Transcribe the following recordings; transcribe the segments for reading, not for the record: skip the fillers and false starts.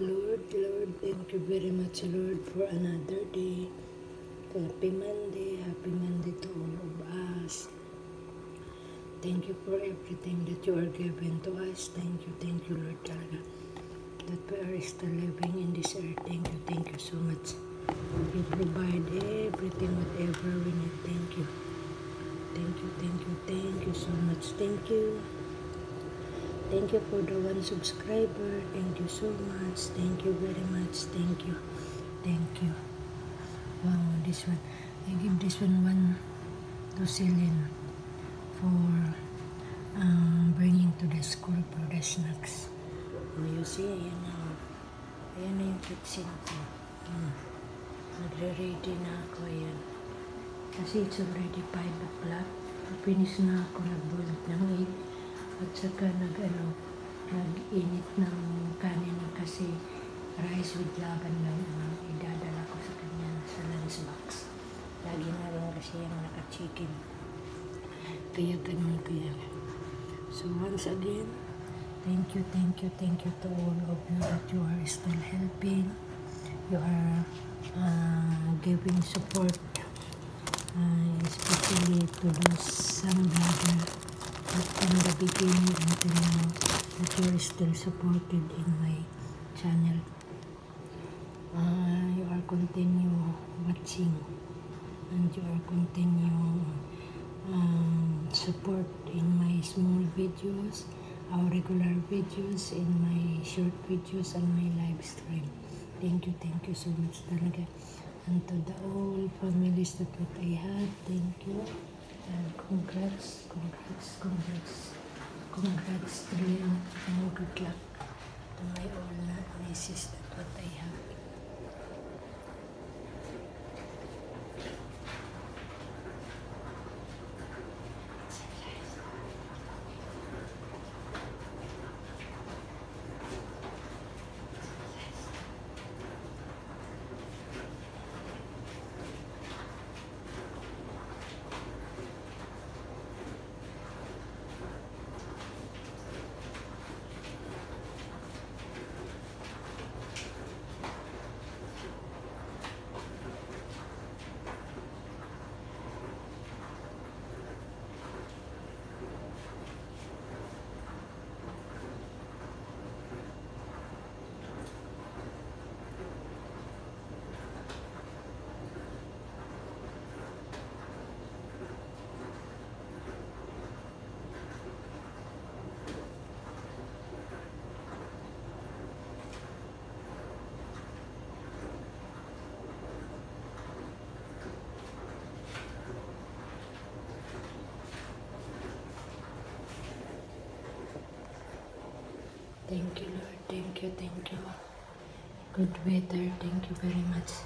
Lord, thank you very much, Lord, for another day. Happy Monday to all of us. Thank you for everything that you are giving to us. Thank you, Lord, talaga. That we are still living in this earth. Thank you so much. You provide everything, whatever we need. Thank you so much. Thank you for the 1 subscriber. Thank you so much. Thank you very much. Thank you. Wow, this one. I give this one to Celine for bringing to the school for the snacks. You see, ayan na yung kitchen ko. Nagre-ready na ako, ayan. Kasi it's already 5 o'clock. Finish na ako, nagbulot ng egg. At saka nag-init ng kanin kasi rice with laban lang ang idadala ko sa kanya sa lunchbox. Lagi na rin kasi yung naka-chicken. Kaya ganun kaya. So once again, thank you to all of you that you are still helping. You are giving support, especially to those some brother that from the beginning until now that you are still supported in my channel. You are continue watching and you are continue support in my small videos, our regular videos, in my short videos and my live stream. Thank you so much talaga. And to the all families that what I have, thank you. And congrats to them, and good luck to my all nieces that what I have. Thank you, Lord. Thank you. Good weather. Thank you very much.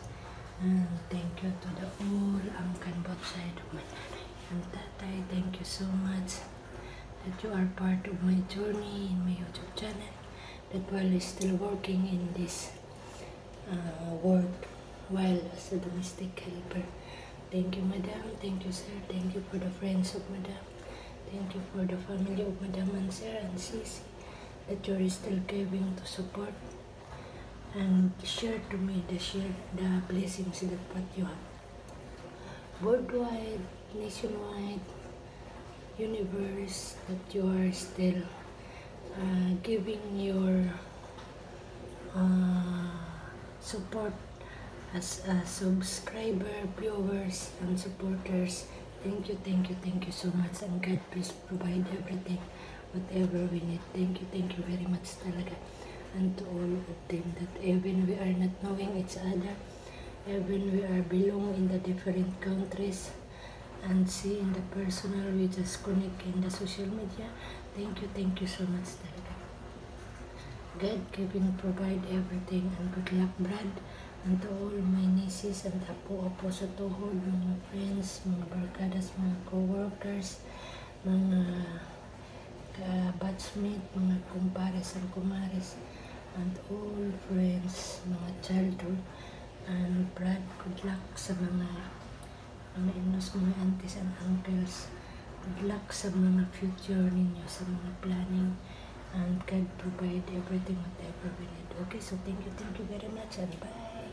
And thank you to the all uncle both side of my nanay and tatay. Thank you so much that you are part of my journey in my YouTube channel. That while still working in this work while as a domestic helper. Thank you, Madam. Thank you, sir. Thank you for the friends of Madam. Thank you for the family of Madam and Sir and Sisi, that you are still giving to support and share to me the blessings that what you have. Worldwide, nationwide, universe, that you are still giving your support as a subscriber, viewers, and supporters. Thank you so much, and God please provide everything, whatever we need. Thank you very much talaga. And to all of them, that even we are not knowing each other, even we are belong in the different countries, and see in the personal, we just connect in the social media. Thank you so much talaga. God giving provide everything, and good luck, Brad. And to all my nieces and apo-apo sa tuhod, mga friends, mga barkadas, mga co-workers, mga ka-batchmate, mga kumpares and kumares, and all friends, mga childhood, and Brad, good luck sa mga inos, mga aunties and uncles. Good luck sa mga future ninyo, sa mga planning, and God provide everything, whatever we need. Okay? Okay, so thank you very much and bye.